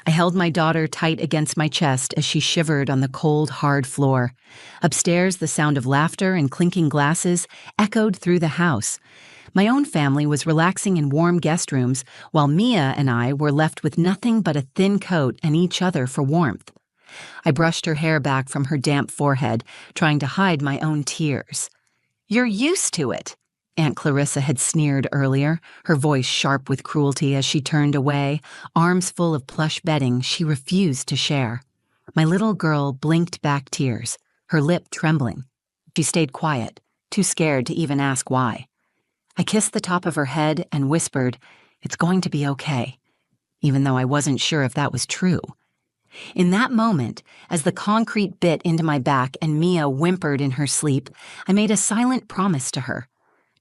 I held my daughter tight against my chest as she shivered on the cold, hard floor. Upstairs, the sound of laughter and clinking glasses echoed through the house. My own family was relaxing in warm guest rooms, while Mia and I were left with nothing but a thin coat and each other for warmth. I brushed her hair back from her damp forehead, trying to hide my own tears. "You're used to it," Aunt Clarissa had sneered earlier, her voice sharp with cruelty as she turned away, arms full of plush bedding she refused to share. My little girl blinked back tears, her lip trembling. She stayed quiet, too scared to even ask why. I kissed the top of her head and whispered, "It's going to be okay," even though I wasn't sure if that was true. In that moment, as the concrete bit into my back and Mia whimpered in her sleep, I made a silent promise to her.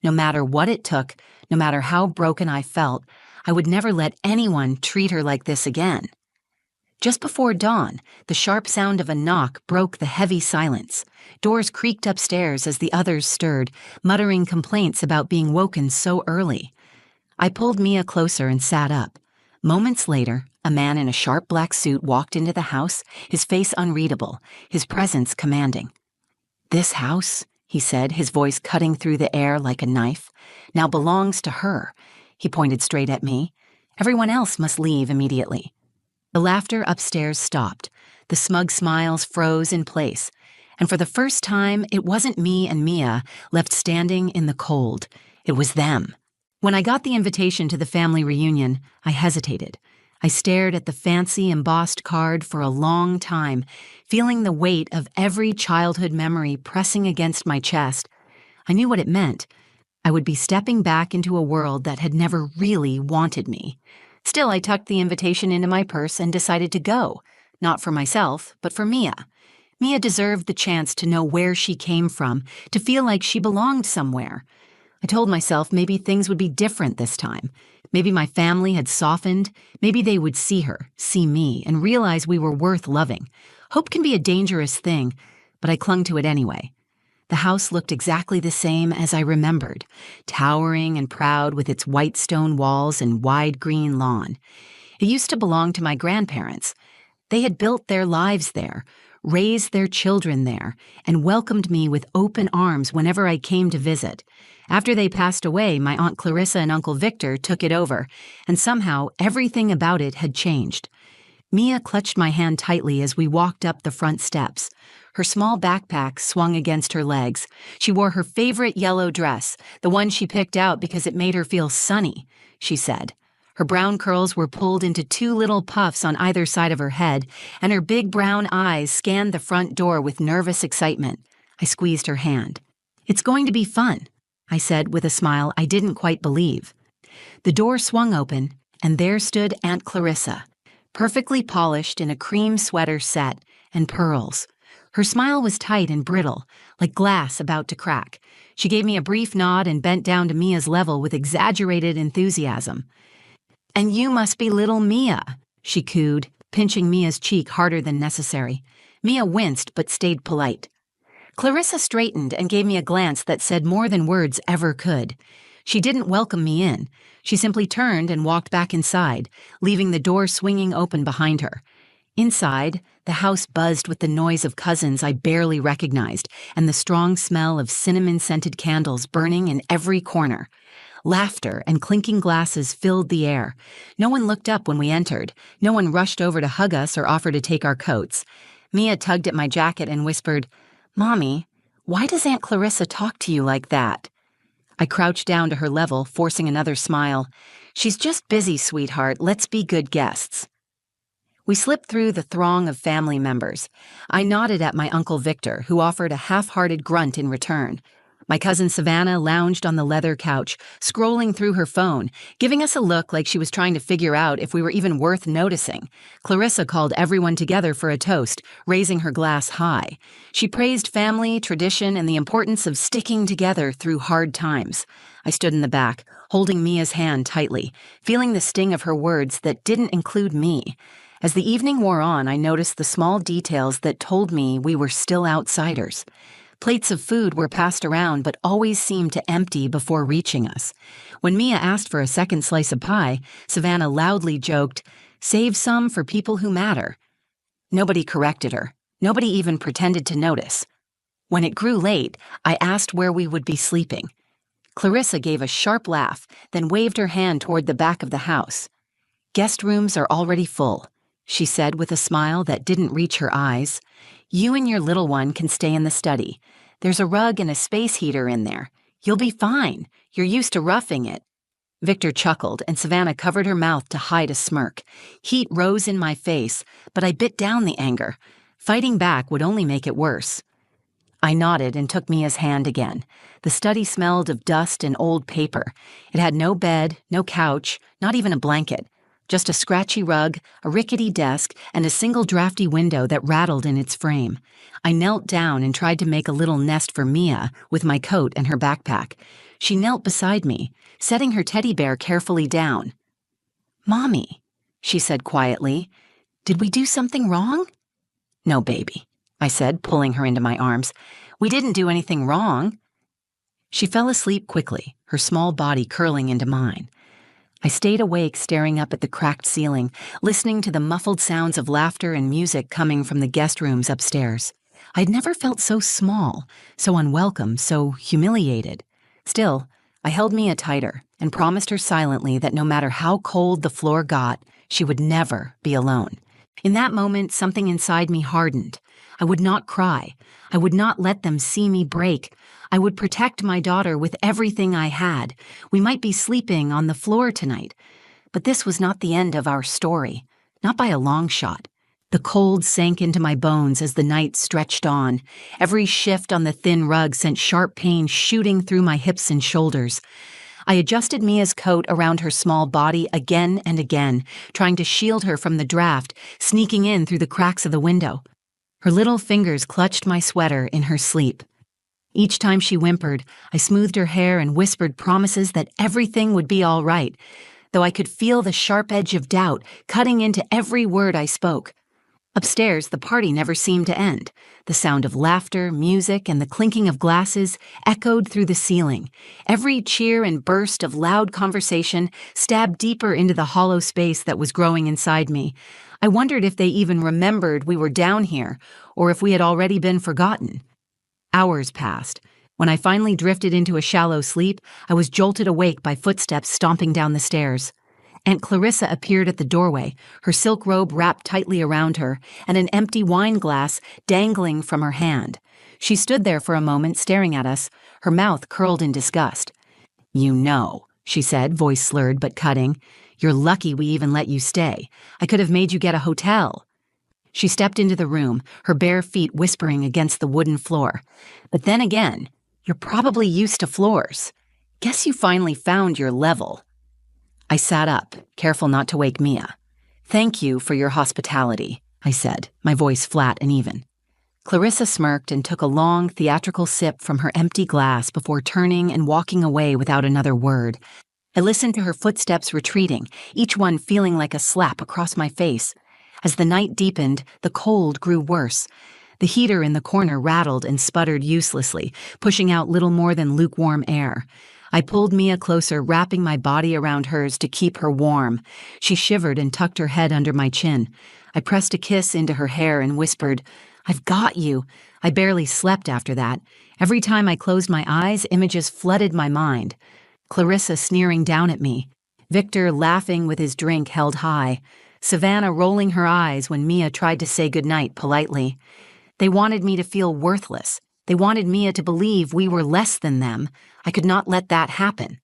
No matter what it took, no matter how broken I felt, I would never let anyone treat her like this again. Just before dawn, the sharp sound of a knock broke the heavy silence. Doors creaked upstairs as the others stirred, muttering complaints about being woken so early. I pulled Mia closer and sat up. Moments later, a man in a sharp black suit walked into the house, his face unreadable, his presence commanding. "This house," he said, his voice cutting through the air like a knife, "now belongs to her." He pointed straight at me. "Everyone else must leave immediately." The laughter upstairs stopped. The smug smiles froze in place. And for the first time, it wasn't me and Mia left standing in the cold. It was them. When I got the invitation to the family reunion, I hesitated. I stared at the fancy embossed card for a long time, feeling the weight of every childhood memory pressing against my chest. I knew what it meant. I would be stepping back into a world that had never really wanted me. Still, I tucked the invitation into my purse and decided to go, not for myself, but for Mia. Mia deserved the chance to know where she came from, to feel like she belonged somewhere. I told myself maybe things would be different this time. Maybe my family had softened. Maybe they would see her, see me, and realize we were worth loving. Hope can be a dangerous thing, but I clung to it anyway. The house looked exactly the same as I remembered, towering and proud with its white stone walls and wide green lawn. It used to belong to my grandparents. They had built their lives there, raised their children there, and welcomed me with open arms whenever I came to visit. After they passed away, my Aunt Clarissa and Uncle Victor took it over, and somehow everything about it had changed. Mia clutched my hand tightly as we walked up the front steps. Her small backpack swung against her legs. She wore her favorite yellow dress, the one she picked out because it made her feel sunny, she said. Her brown curls were pulled into two little puffs on either side of her head, and her big brown eyes scanned the front door with nervous excitement. I squeezed her hand. "It's going to be fun," I said with a smile I didn't quite believe. The door swung open, and there stood Aunt Clarissa, perfectly polished in a cream sweater set and pearls. Her smile was tight and brittle, like glass about to crack. She gave me a brief nod and bent down to Mia's level with exaggerated enthusiasm. "And you must be little Mia," she cooed, pinching Mia's cheek harder than necessary. Mia winced but stayed polite. Clarissa straightened and gave me a glance that said more than words ever could. She didn't welcome me in. She simply turned and walked back inside, leaving the door swinging open behind her. Inside, the house buzzed with the noise of cousins I barely recognized and the strong smell of cinnamon-scented candles burning in every corner. Laughter and clinking glasses filled the air. No one looked up when we entered. No one rushed over to hug us or offer to take our coats. Mia tugged at my jacket and whispered, "Mommy, why does Aunt Clarissa talk to you like that?" I crouched down to her level, forcing another smile. "She's just busy, sweetheart. Let's be good guests." We slipped through the throng of family members. I nodded at my Uncle Victor, who offered a half-hearted grunt in return. My cousin Savannah lounged on the leather couch, scrolling through her phone, giving us a look like she was trying to figure out if we were even worth noticing. Clarissa called everyone together for a toast, raising her glass high. She praised family, tradition, and the importance of sticking together through hard times. I stood in the back, holding Mia's hand tightly, feeling the sting of her words that didn't include me. As the evening wore on, I noticed the small details that told me we were still outsiders. Plates of food were passed around but always seemed to empty before reaching us. When Mia asked for a second slice of pie, Savannah loudly joked, Save some for people who matter. Nobody corrected her. Nobody even pretended to notice. When it grew late, I asked where we would be sleeping. Clarissa gave a sharp laugh, then waved her hand toward the back of the house. "Guest rooms are already full," she said with a smile that didn't reach her eyes. "You and your little one can stay in the study. There's a rug and a space heater in there. You'll be fine. You're used to roughing it." Victor chuckled, and Savannah covered her mouth to hide a smirk. Heat rose in my face, but I bit down the anger. Fighting back would only make it worse. I nodded and took Mia's hand again. The study smelled of dust and old paper. It had no bed, no couch, not even a blanket. Just a scratchy rug, a rickety desk, and a single drafty window that rattled in its frame. I knelt down and tried to make a little nest for Mia with my coat and her backpack. She knelt beside me, setting her teddy bear carefully down. "Mommy," she said quietly, "did we do something wrong?" "No, baby," I said, pulling her into my arms. "We didn't do anything wrong." She fell asleep quickly, her small body curling into mine. I stayed awake staring up at the cracked ceiling, listening to the muffled sounds of laughter and music coming from the guest rooms upstairs. I'd never felt so small, so unwelcome, so humiliated. Still, I held Mia tighter and promised her silently that no matter how cold the floor got, she would never be alone. In that moment, something inside me hardened. I would not cry. I would not let them see me break. I would protect my daughter with everything I had. We might be sleeping on the floor tonight. But this was not the end of our story, not by a long shot. The cold sank into my bones as the night stretched on. Every shift on the thin rug sent sharp pain shooting through my hips and shoulders. I adjusted Mia's coat around her small body again and again, trying to shield her from the draft, sneaking in through the cracks of the window. Her little fingers clutched my sweater in her sleep. Each time she whimpered, I smoothed her hair and whispered promises that everything would be all right, though I could feel the sharp edge of doubt cutting into every word I spoke. Upstairs, the party never seemed to end. The sound of laughter, music, and the clinking of glasses echoed through the ceiling. Every cheer and burst of loud conversation stabbed deeper into the hollow space that was growing inside me. I wondered if they even remembered we were down here, or if we had already been forgotten. Hours passed. When I finally drifted into a shallow sleep, I was jolted awake by footsteps stomping down the stairs. Aunt Clarissa appeared at the doorway, her silk robe wrapped tightly around her, and an empty wine glass dangling from her hand. She stood there for a moment staring at us, her mouth curled in disgust. "You know," she said, voice slurred but cutting. "You're lucky we even let you stay. I could have made you get a hotel." She stepped into the room, her bare feet whispering against the wooden floor. "But then again, you're probably used to floors. Guess you finally found your level." I sat up, careful not to wake Mia. "Thank you for your hospitality," I said, my voice flat and even. Clarissa smirked and took a long, theatrical sip from her empty glass before turning and walking away without another word. I listened to her footsteps retreating, each one feeling like a slap across my face. As the night deepened, the cold grew worse. The heater in the corner rattled and sputtered uselessly, pushing out little more than lukewarm air. I pulled Mia closer, wrapping my body around hers to keep her warm. She shivered and tucked her head under my chin. I pressed a kiss into her hair and whispered, "I've got you." I barely slept after that. Every time I closed my eyes, images flooded my mind. Clarissa sneering down at me. Victor laughing with his drink held high. Savannah rolling her eyes when Mia tried to say goodnight politely. They wanted me to feel worthless. They wanted Mia to believe we were less than them. I could not let that happen.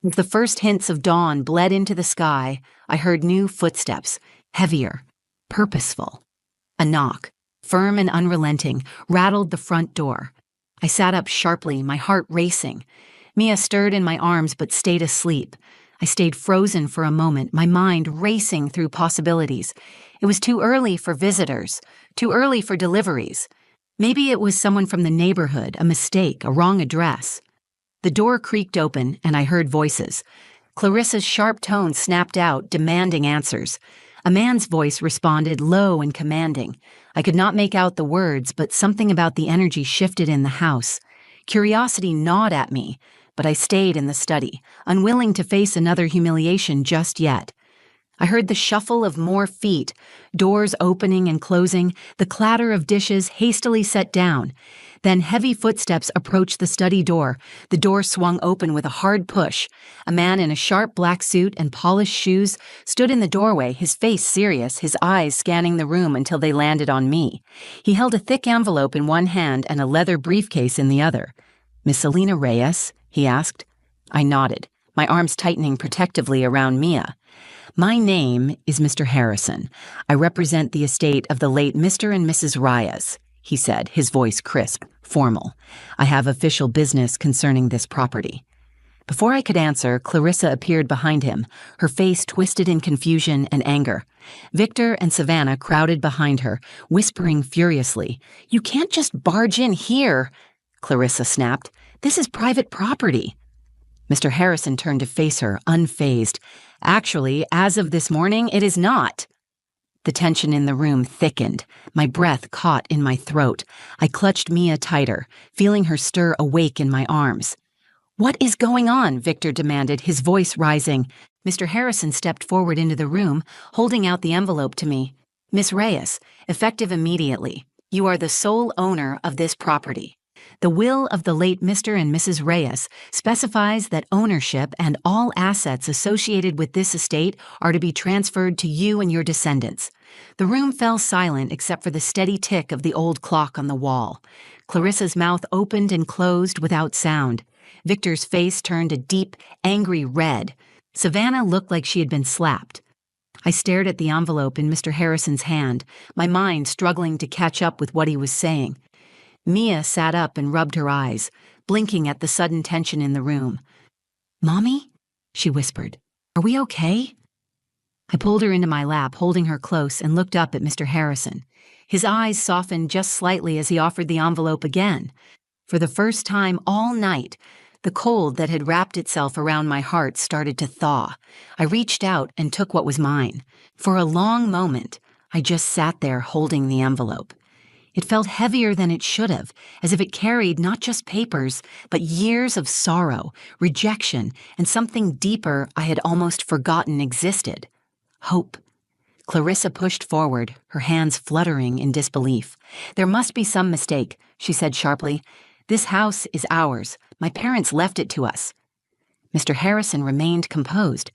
As the first hints of dawn bled into the sky, I heard new footsteps, heavier, purposeful. A knock, firm and unrelenting, rattled the front door. I sat up sharply, my heart racing. Mia stirred in my arms but stayed asleep. I stayed frozen for a moment, my mind racing through possibilities. It was too early for visitors, too early for deliveries. Maybe it was someone from the neighborhood, a mistake, a wrong address. The door creaked open, and I heard voices. Clarissa's sharp tone snapped out, demanding answers. A man's voice responded, low and commanding. I could not make out the words, but something about the energy shifted in the house. Curiosity gnawed at me, but I stayed in the study, unwilling to face another humiliation just yet. I heard the shuffle of more feet, doors opening and closing, the clatter of dishes hastily set down. Then heavy footsteps approached the study door. The door swung open with a hard push. A man in a sharp black suit and polished shoes stood in the doorway, his face serious, his eyes scanning the room until they landed on me. He held a thick envelope in one hand and a leather briefcase in the other. "Miss Selena Reyes?" he asked. I nodded, my arms tightening protectively around Mia. "My name is Mr. Harrison. I represent the estate of the late Mr. and Mrs. Reyes," he said, his voice crisp, formal. "I have official business concerning this property." Before I could answer, Clarissa appeared behind him, her face twisted in confusion and anger. Victor and Savannah crowded behind her, whispering furiously. "You can't just barge in here," Clarissa snapped. "This is private property." Mr. Harrison turned to face her, unfazed. "Actually, as of this morning, it is not." The tension in the room thickened. My breath caught in my throat. I clutched Mia tighter, feeling her stir awake in my arms. "What is going on?" Victor demanded, his voice rising. Mr. Harrison stepped forward into the room, holding out the envelope to me. "Miss Reyes, effective immediately. You are the sole owner of this property. The will of the late Mr. and Mrs. Reyes specifies that ownership and all assets associated with this estate are to be transferred to you and your descendants." The room fell silent except for the steady tick of the old clock on the wall. Clarissa's mouth opened and closed without sound. Victor's face turned a deep, angry red. Savannah looked like she had been slapped. I stared at the envelope in Mr. Harrison's hand, my mind struggling to catch up with what he was saying. Mia sat up and rubbed her eyes, blinking at the sudden tension in the room. "Mommy?" she whispered. "Are we okay?" I pulled her into my lap, holding her close, and looked up at Mr. Harrison. His eyes softened just slightly as he offered the envelope again. For the first time all night, the cold that had wrapped itself around my heart started to thaw. I reached out and took what was mine. For a long moment, I just sat there holding the envelope. It felt heavier than it should have, as if it carried not just papers, but years of sorrow, rejection, and something deeper I had almost forgotten existed. Hope. Clarissa pushed forward, her hands fluttering in disbelief. "There must be some mistake," she said sharply. "This house is ours. My parents left it to us." Mr. Harrison remained composed.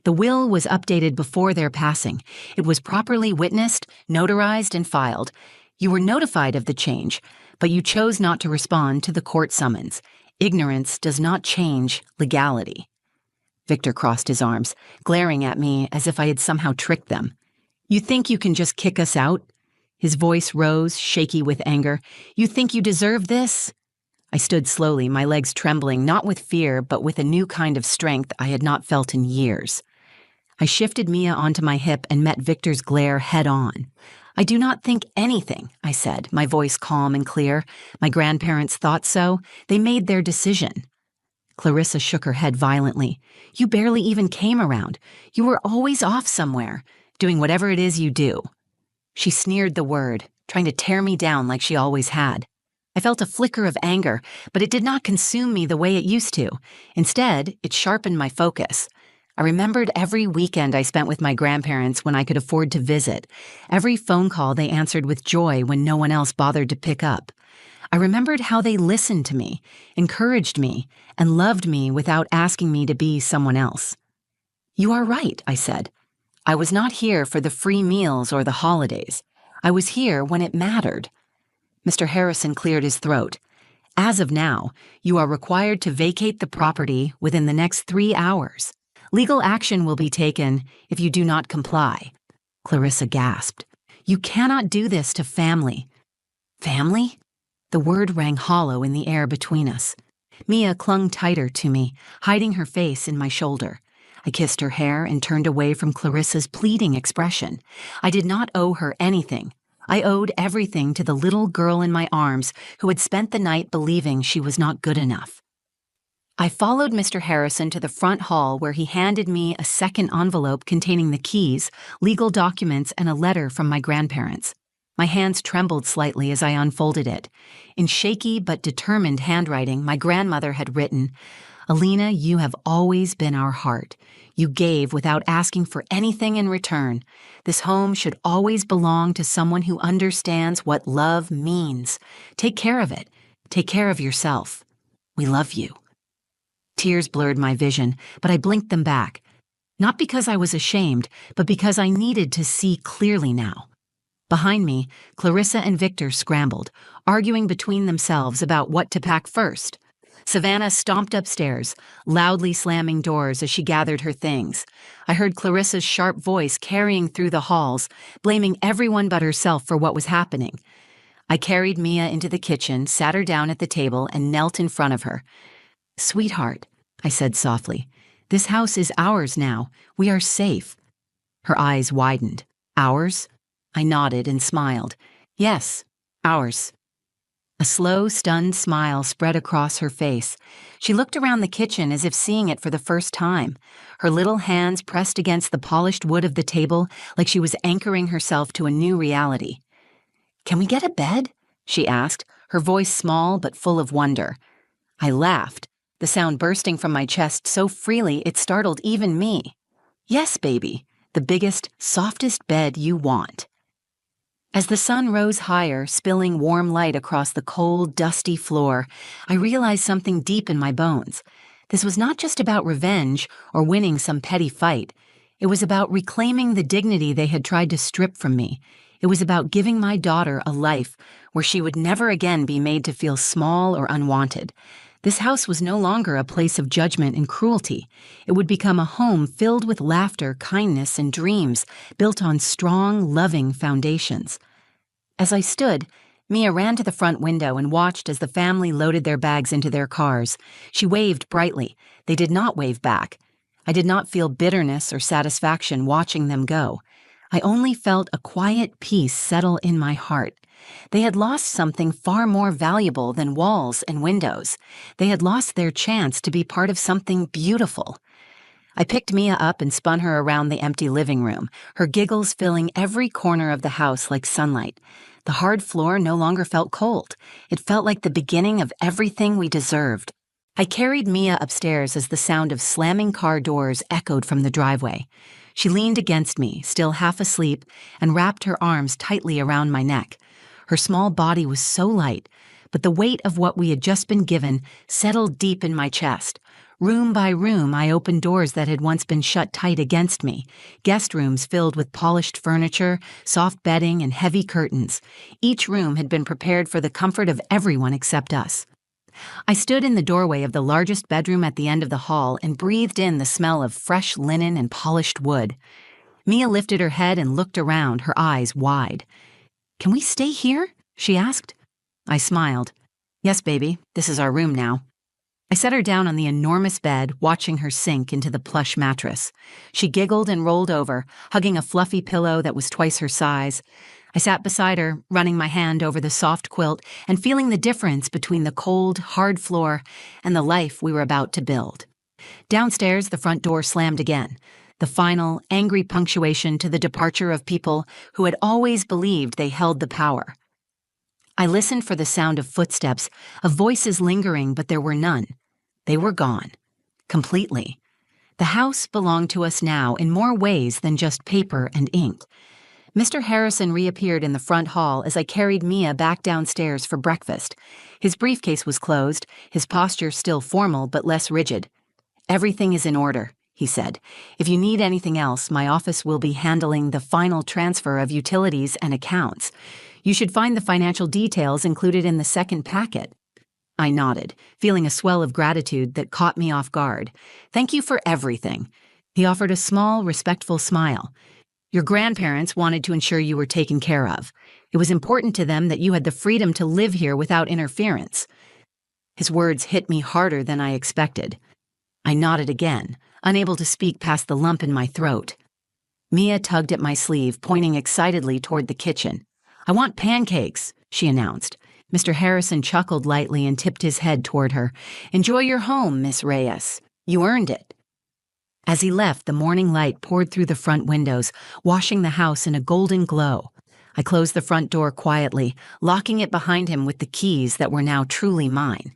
"The will was updated before their passing. It was properly witnessed, notarized, and filed. You were notified of the change, but you chose not to respond to the court summons. Ignorance does not change legality." Victor crossed his arms, glaring at me as if I had somehow tricked them. "You think you can just kick us out?" His voice rose, shaky with anger. "You think you deserve this?" I stood slowly, my legs trembling, not with fear, but with a new kind of strength I had not felt in years. I shifted Mia onto my hip and met Victor's glare head on. "I do not think anything," I said, my voice calm and clear. "My grandparents thought so. They made their decision." Clarissa shook her head violently. "You barely even came around. You were always off somewhere, doing whatever it is you do." She sneered the word, trying to tear me down like she always had. I felt a flicker of anger, but it did not consume me the way it used to. Instead, it sharpened my focus. I remembered every weekend I spent with my grandparents when I could afford to visit, every phone call they answered with joy when no one else bothered to pick up. I remembered how they listened to me, encouraged me, and loved me without asking me to be someone else. "You are right," I said. "I was not here for the free meals or the holidays. I was here when it mattered." Mr. Harrison cleared his throat. "As of now, you are required to vacate the property within the next 3 hours. Legal action will be taken if you do not comply." Clarissa gasped. "You cannot do this to family." "Family?" The word rang hollow in the air between us. Mia clung tighter to me, hiding her face in my shoulder. I kissed her hair and turned away from Clarissa's pleading expression. I did not owe her anything. I owed everything to the little girl in my arms who had spent the night believing she was not good enough. I followed Mr. Harrison to the front hall where he handed me a second envelope containing the keys, legal documents, and a letter from my grandparents. My hands trembled slightly as I unfolded it. In shaky but determined handwriting, my grandmother had written, Alina, you have always been our heart. You gave without asking for anything in return. This home should always belong to someone who understands what love means. Take care of it. Take care of yourself. We love you." Tears blurred my vision, but I blinked them back. Not because I was ashamed, but because I needed to see clearly now. Behind me, Clarissa and Victor scrambled, arguing between themselves about what to pack first. Savannah stomped upstairs, loudly slamming doors as she gathered her things. I heard Clarissa's sharp voice carrying through the halls, blaming everyone but herself for what was happening. I carried Mia into the kitchen, sat her down at the table, and knelt in front of her. "Sweetheart," I said softly, "this house is ours now. We are safe." Her eyes widened. "Ours?" I nodded and smiled. "Yes, ours." A slow, stunned smile spread across her face. She looked around the kitchen as if seeing it for the first time. Her little hands pressed against the polished wood of the table like she was anchoring herself to a new reality. "Can we get a bed?" she asked, her voice small but full of wonder. I laughed, the sound bursting from my chest so freely it startled even me. "Yes, baby, the biggest, softest bed you want." As the sun rose higher, spilling warm light across the cold, dusty floor, I realized something deep in my bones. This was not just about revenge or winning some petty fight. It was about reclaiming the dignity they had tried to strip from me. It was about giving my daughter a life where she would never again be made to feel small or unwanted. This house was no longer a place of judgment and cruelty. It would become a home filled with laughter, kindness, and dreams, built on strong, loving foundations. As I stood, Mia ran to the front window and watched as the family loaded their bags into their cars. She waved brightly. They did not wave back. I did not feel bitterness or satisfaction watching them go. I only felt a quiet peace settle in my heart. They had lost something far more valuable than walls and windows. They had lost their chance to be part of something beautiful. I picked Mia up and spun her around the empty living room, her giggles filling every corner of the house like sunlight. The hard floor no longer felt cold. It felt like the beginning of everything we deserved. I carried Mia upstairs as the sound of slamming car doors echoed from the driveway. She leaned against me, still half asleep, and wrapped her arms tightly around my neck. Her small body was so light, but the weight of what we had just been given settled deep in my chest. Room by room, I opened doors that had once been shut tight against me. Guest rooms filled with polished furniture, soft bedding, and heavy curtains. Each room had been prepared for the comfort of everyone except us. I stood in the doorway of the largest bedroom at the end of the hall and breathed in the smell of fresh linen and polished wood. Mia lifted her head and looked around, her eyes wide. "Can we stay here?" she asked. I smiled. "Yes, baby, this is our room now." I set her down on the enormous bed, watching her sink into the plush mattress. She giggled and rolled over, hugging a fluffy pillow that was twice her size. I sat beside her, running my hand over the soft quilt and feeling the difference between the cold, hard floor and the life we were about to build. Downstairs, the front door slammed again, the final, angry punctuation to the departure of people who had always believed they held the power. I listened for the sound of footsteps, of voices lingering, but there were none. They were gone. Completely. The house belonged to us now in more ways than just paper and ink. Mr. Harrison reappeared in the front hall as I carried Mia back downstairs for breakfast. His briefcase was closed, his posture still formal but less rigid. "Everything is in order," he said. "If you need anything else, my office will be handling the final transfer of utilities and accounts. You should find the financial details included in the second packet." I nodded, feeling a swell of gratitude that caught me off guard. "Thank you for everything." He offered a small, respectful smile. "Your grandparents wanted to ensure you were taken care of. It was important to them that you had the freedom to live here without interference." His words hit me harder than I expected. I nodded again, unable to speak past the lump in my throat. Mia tugged at my sleeve, pointing excitedly toward the kitchen. "I want pancakes," she announced. Mr. Harrison chuckled lightly and tipped his head toward her. "Enjoy your home, Miss Reyes. You earned it." As he left, the morning light poured through the front windows, washing the house in a golden glow. I closed the front door quietly, locking it behind him with the keys that were now truly mine.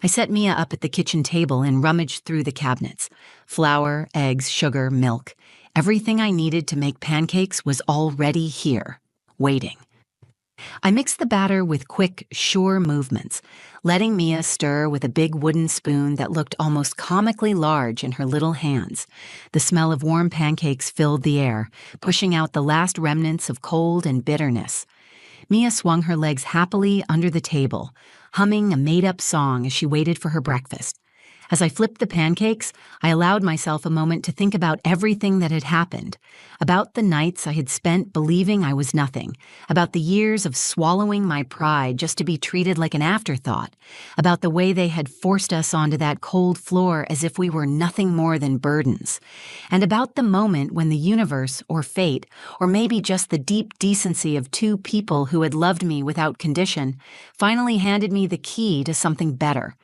I set Mia up at the kitchen table and rummaged through the cabinets. Flour, eggs, sugar, milk. Everything I needed to make pancakes was already here, waiting. I mixed the batter with quick, sure movements, letting Mia stir with a big wooden spoon that looked almost comically large in her little hands. The smell of warm pancakes filled the air, pushing out the last remnants of cold and bitterness. Mia swung her legs happily under the table, humming a made-up song as she waited for her breakfast. As I flipped the pancakes, I allowed myself a moment to think about everything that had happened, about the nights I had spent believing I was nothing, about the years of swallowing my pride just to be treated like an afterthought, about the way they had forced us onto that cold floor as if we were nothing more than burdens, and about the moment when the universe, or fate, or maybe just the deep decency of two people who had loved me without condition, finally handed me the key to something better.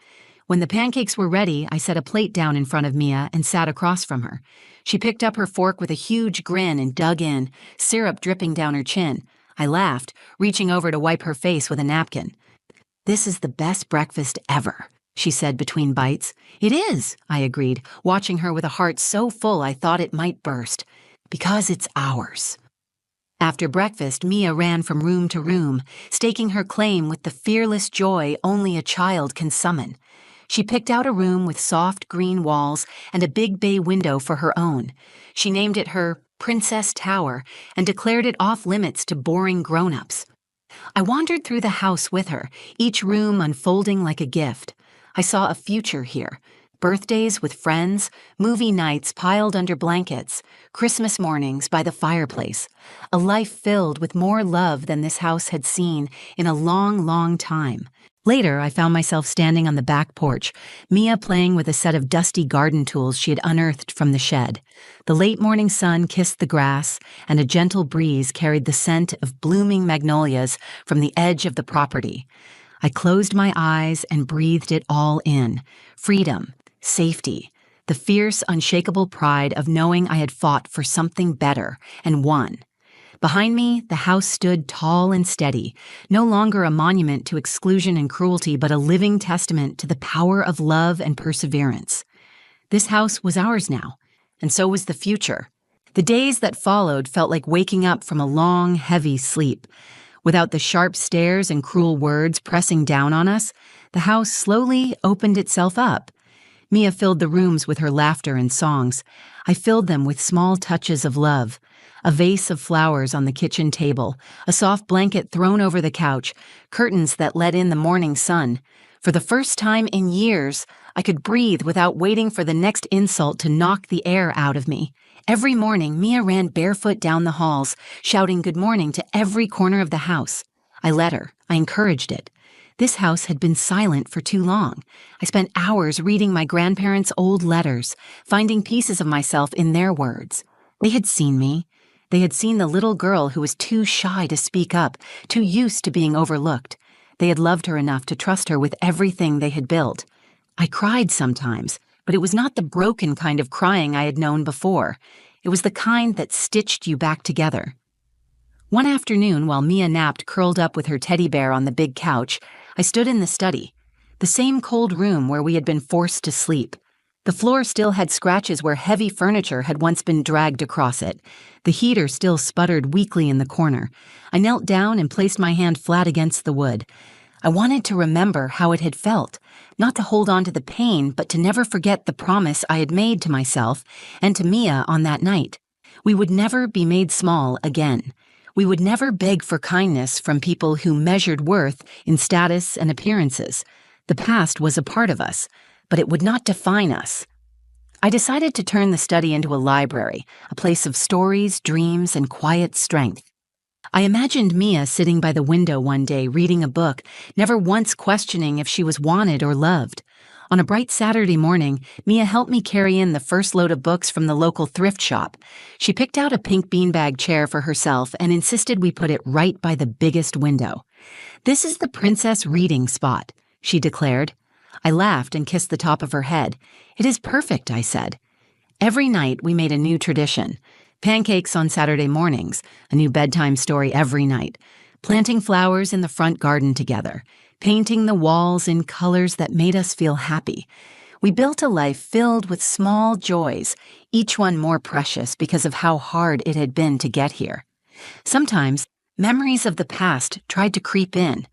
When the pancakes were ready, I set a plate down in front of Mia and sat across from her. She picked up her fork with a huge grin and dug in, syrup dripping down her chin. I laughed, reaching over to wipe her face with a napkin. "This is the best breakfast ever," she said between bites. "It is," I agreed, watching her with a heart so full I thought it might burst. "Because it's ours." After breakfast, Mia ran from room to room, staking her claim with the fearless joy only a child can summon. She picked out a room with soft green walls and a big bay window for her own. She named it her Princess Tower and declared it off-limits to boring grown-ups. I wandered through the house with her, each room unfolding like a gift. I saw a future here. Birthdays with friends, movie nights piled under blankets, Christmas mornings by the fireplace. A life filled with more love than this house had seen in a long, long time. Later, I found myself standing on the back porch, Mia playing with a set of dusty garden tools she had unearthed from the shed. The late morning sun kissed the grass, and a gentle breeze carried the scent of blooming magnolias from the edge of the property. I closed my eyes and breathed it all in. Freedom, safety, the fierce, unshakable pride of knowing I had fought for something better and won. Behind me, the house stood tall and steady, no longer a monument to exclusion and cruelty, but a living testament to the power of love and perseverance. This house was ours now, and so was the future. The days that followed felt like waking up from a long, heavy sleep. Without the sharp stares and cruel words pressing down on us, the house slowly opened itself up. Mia filled the rooms with her laughter and songs. I filled them with small touches of love. A vase of flowers on the kitchen table, a soft blanket thrown over the couch, curtains that let in the morning sun. For the first time in years, I could breathe without waiting for the next insult to knock the air out of me. Every morning, Mia ran barefoot down the halls, shouting good morning to every corner of the house. I let her. I encouraged it. This house had been silent for too long. I spent hours reading my grandparents' old letters, finding pieces of myself in their words. They had seen me. They had seen the little girl who was too shy to speak up, too used to being overlooked. They had loved her enough to trust her with everything they had built. I cried sometimes, but it was not the broken kind of crying I had known before. It was the kind that stitched you back together. One afternoon, while Mia napped curled up with her teddy bear on the big couch, I stood in the study, the same cold room where we had been forced to sleep. The floor still had scratches where heavy furniture had once been dragged across it. The heater still sputtered weakly in the corner. I knelt down and placed my hand flat against the wood. I wanted to remember how it had felt, not to hold on to the pain, but to never forget the promise I had made to myself and to Mia on that night. We would never be made small again. We would never beg for kindness from people who measured worth in status and appearances. The past was a part of us, but it would not define us. I decided to turn the study into a library, a place of stories, dreams, and quiet strength. I imagined Mia sitting by the window one day reading a book, never once questioning if she was wanted or loved. On a bright Saturday morning, Mia helped me carry in the first load of books from the local thrift shop. She picked out a pink beanbag chair for herself and insisted we put it right by the biggest window. "This is the princess reading spot," she declared. I laughed and kissed the top of her head. "It is perfect," I said. Every night we made a new tradition. Pancakes on Saturday mornings, a new bedtime story every night, planting flowers in the front garden together, painting the walls in colors that made us feel happy. We built a life filled with small joys, each one more precious because of how hard it had been to get here. Sometimes, memories of the past tried to creep in.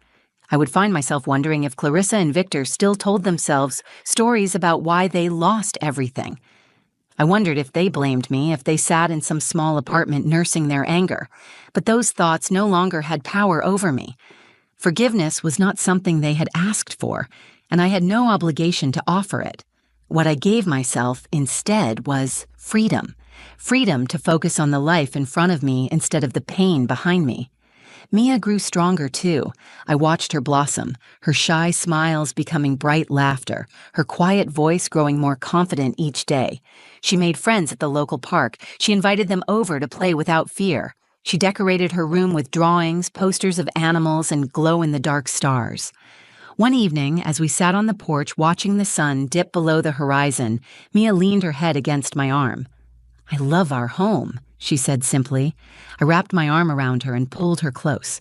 I would find myself wondering if Clarissa and Victor still told themselves stories about why they lost everything. I wondered if they blamed me, if they sat in some small apartment nursing their anger, but those thoughts no longer had power over me. Forgiveness was not something they had asked for, and I had no obligation to offer it. What I gave myself instead was freedom. Freedom to focus on the life in front of me instead of the pain behind me. Mia grew stronger too. I watched her blossom, her shy smiles becoming bright laughter, her quiet voice growing more confident each day. She made friends at the local park. She invited them over to play without fear. She decorated her room with drawings, posters of animals, and glow-in-the-dark stars. One evening, as we sat on the porch watching the sun dip below the horizon, Mia leaned her head against my arm. "I love our home," she said simply. I wrapped my arm around her and pulled her close.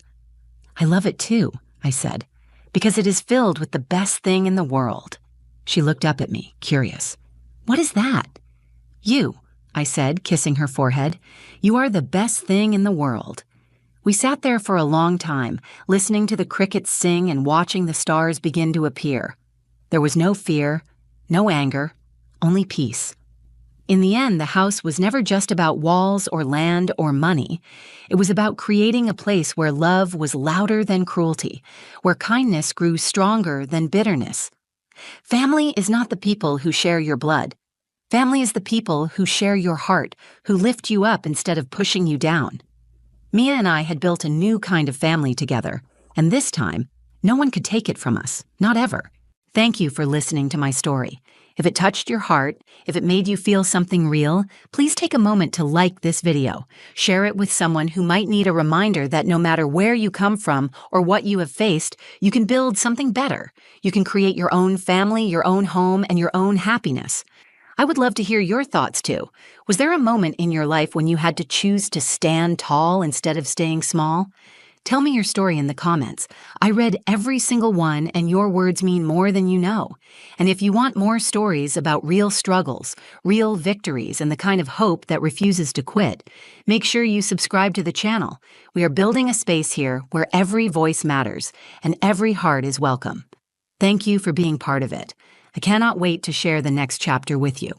"I love it too," I said, "because it is filled with the best thing in the world." She looked up at me, curious. "What is that?" "You," I said, kissing her forehead. "You are the best thing in the world." We sat there for a long time, listening to the crickets sing and watching the stars begin to appear. There was no fear, no anger, only peace. In the end, the house was never just about walls or land or money. It was about creating a place where love was louder than cruelty, where kindness grew stronger than bitterness. Family is not the people who share your blood. Family is the people who share your heart, who lift you up instead of pushing you down. Mia and I had built a new kind of family together, and this time, no one could take it from us, not ever. Thank you for listening to my story. If it touched your heart, if it made you feel something real, please take a moment to like this video. Share it with someone who might need a reminder that no matter where you come from or what you have faced, you can build something better. You can create your own family, your own home, and your own happiness. I would love to hear your thoughts too. Was there a moment in your life when you had to choose to stand tall instead of staying small? Tell me your story in the comments. I read every single one, and your words mean more than you know. And if you want more stories about real struggles, real victories, and the kind of hope that refuses to quit, make sure you subscribe to the channel. We are building a space here where every voice matters and every heart is welcome. Thank you for being part of it. I cannot wait to share the next chapter with you.